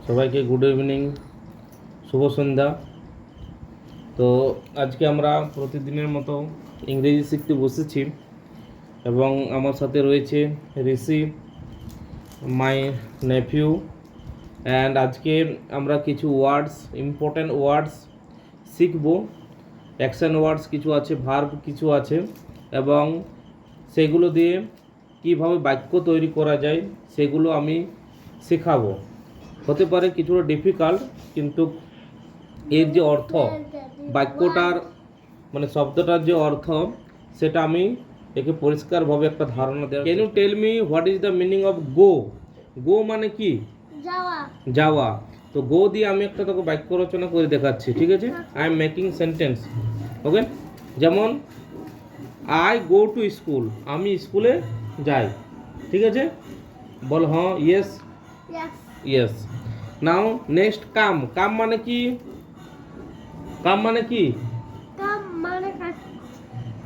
সবাইকে good evening, শুভ সন্ধ্যা। তো আজকে আমরা প্রতিদিনের মতো ইংরেজি শিখতে বসেছি এবং আমার সাথে রয়েছে ঋষি, মাই নেফিউ। অ্যান্ড আজকে আমরা কিছু ওয়ার্ডস, ইম্পর্ট্যান্ট ওয়ার্ডস শিখব। অ্যাকশন ওয়ার্ডস কিছু আছে, ভার্ব কিছু আছে, এবং সেগুলো দিয়ে কীভাবে বাক্য তৈরি করা যায় সেগুলো আমি শেখাবো। হতে পারে কিছুটা ডিফিকাল্ট, কিন্তু এর যে অর্থ, বাক্যটার মানে শব্দটার যে অর্থ, সেটা আমি একে পরিষ্কারভাবে একটা ধারণা দেওয়া। Can you tell me what is the meaning of go? Go মানে কি? যাওয়া। যাওয়া। তো গো দিয়ে আমি একটা তোকে বাক্য রচনা করে দেখাচ্ছি, ঠিক আছে? আই এম মেকিং সেন্টেন্স, ওকে? যেমন আই গো টু স্কুল, আমি স্কুলে যাই, ঠিক আছে? বল হ্যাঁ, ইয়েস ইয়েস। নাও নেক্সট কাম। কাম মানে কি? কাম মানে কি? কাম মানে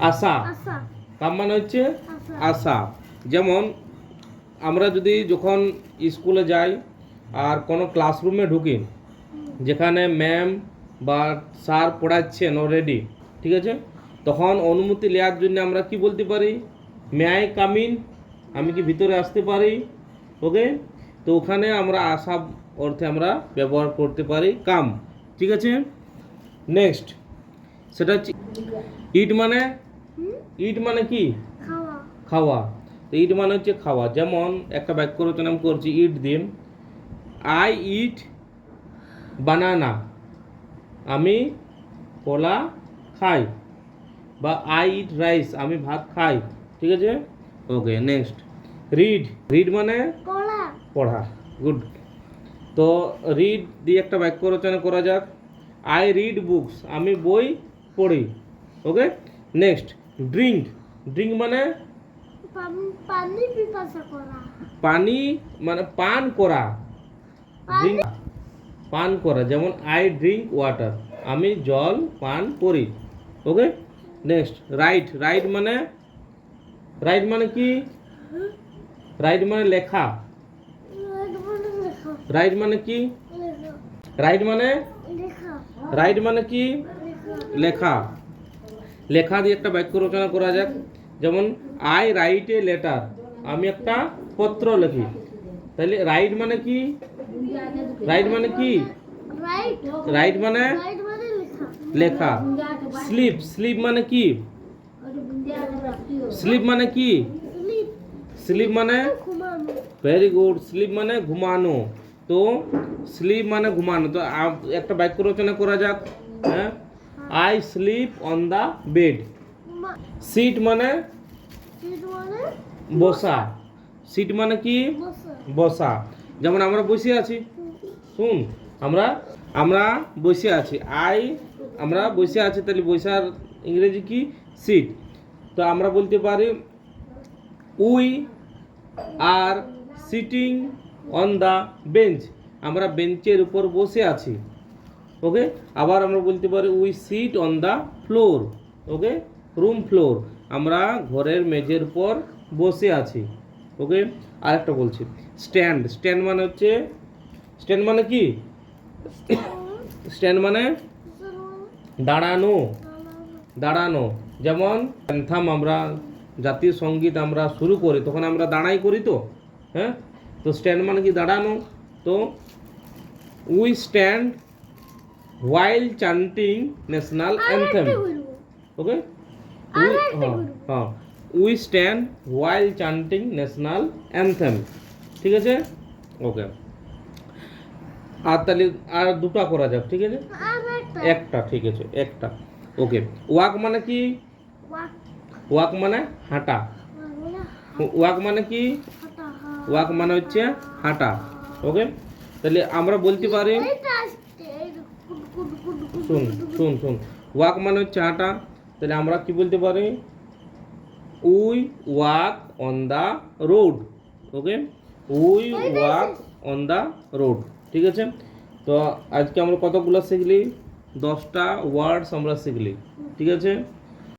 আশা। আশা। কাম মানে হচ্ছে আশা। আশা। যেমন আমরা যদি যখন স্কুলে যাই আর কোনো ক্লাসরুমে ঢুকি যেখানে ম্যাম বা স্যার পড়াচ্ছেন অলরেডি, ঠিক আছে, তখন অনুমতি নেওয়ার জন্য আমরা কি বলতে পারি? May I come in? আমি কি ভিতরে আসতে পারি? ওকে, তো ওখানে আমরা আশা অর্থে আমরা ব্যবহার করতে পারি কাম, ঠিক আছে? নেক্সট, সেটা হচ্ছে ইট মানে, ইট মানে কি? খাওয়া। খাওয়া। তো ইট মানে হচ্ছে খাওয়া। যেমন একটা বাক্য রচনা আমি করছি ইট দিয়ে, আই ইট বানানা, আমি কলা খাই, বা আই ইট রাইস, আমি ভাত খাই, ঠিক আছে? ওকে, নেক্সট রিড। রিড মানে পড়া। পড়া, গুড। তো রিড দিয়ে একটা বাক্য রচনা করা যাক, আই রিড বুকস, আমি বই পড়ি, ওকে? Next drink. ড্রিঙ্ক মানে পানি পিপাসা করা। পানি মানে পান করা। ড্রিঙ্ক পান করা, যেমন আই ড্রিঙ্ক ওয়াটার, আমি জল পান করি, ওকে? Next right. রাইট মানে, রাইট মানে কি? রাইট মানে লেখা। রাইট মানে কি? রাইট মানে, রাইট মানে কি? লেখা। লেখা দিয়ে একটা বাক্য রচনা করা যাক, যেমন আই রাইট এ লেটার, আমি একটা পত্র লিখি। তাহলে রাইট মানে কি? রাইট মানে কি? রাইট মানে লেখা। স্লিপ। স্লিপ মানে কি? স্লিপ মানে কি? স্লিপ মানে, ভেরি গুড, স্লিপ মানে ঘুমানো। তো স্লিপ মানে ঘুমানো। তো একটা বাক্য রচনা করা যাক, হ্যাঁ, I sleep on the bed. Sit মানে বসা। সিট মানে কি? বসা। যেমন আমরা বসে আছি, শুন, আমরা আমরা বসে আছি, আমরা বসে আছি, তাহলে বসার ইংরেজি কি? সিট। তো আমরা বলতে পারি we are sitting on the bench, আমরা বেঞ্চের উপর বসে আছি, ওকে? আবার আমরা বলতে পারি we sit on the floor, okay? Room floor, আমরা ঘরের মেঝের উপর বসে আছি, ওকে? আর একটা বলছি স্ট্যান্ড। স্ট্যান্ড মানে হচ্ছে, স্ট্যান্ড মানে কি? স্ট্যান্ড মানে দাঁড়ানো। দাঁড়ানো। যেমন অ্যানথাম, আমরা জাতীয় সঙ্গীত আমরা শুরু করি তখন আমরা দাঁড়াই করি, তো হ্যাঁ, তো স্ট্যান্ড মানে কি? দাঁড়ানো। তো we stand while chanting national anthem, okay? হ্যাঁ, we stand while chanting national anthem, ঠিক আছে? ওকে, আর তাহলে আর দুটো করা যাক, ঠিক আছে? একটা, ঠিক আছে, একটা, ওকে। ওয়াক মানে কি? ওয়াক মানে হাঁটা। ওয়াক মানে কি? ওয়াক মানে হচ্ছে হাঁটা, ওকে? তাহলে আমরা বলতে পারি, শুন শুন শুন, ওয়াক মানে হচ্ছে হাঁটা, তাহলে আমরা কি বলতে পারি? We walk on the road, okay? We walk on the road, ঠিক আছে? তো আজকে আমরা কতগুলো শিখলি? 10টা ওয়ার্ডস আমরা শিখলি, ঠিক আছে?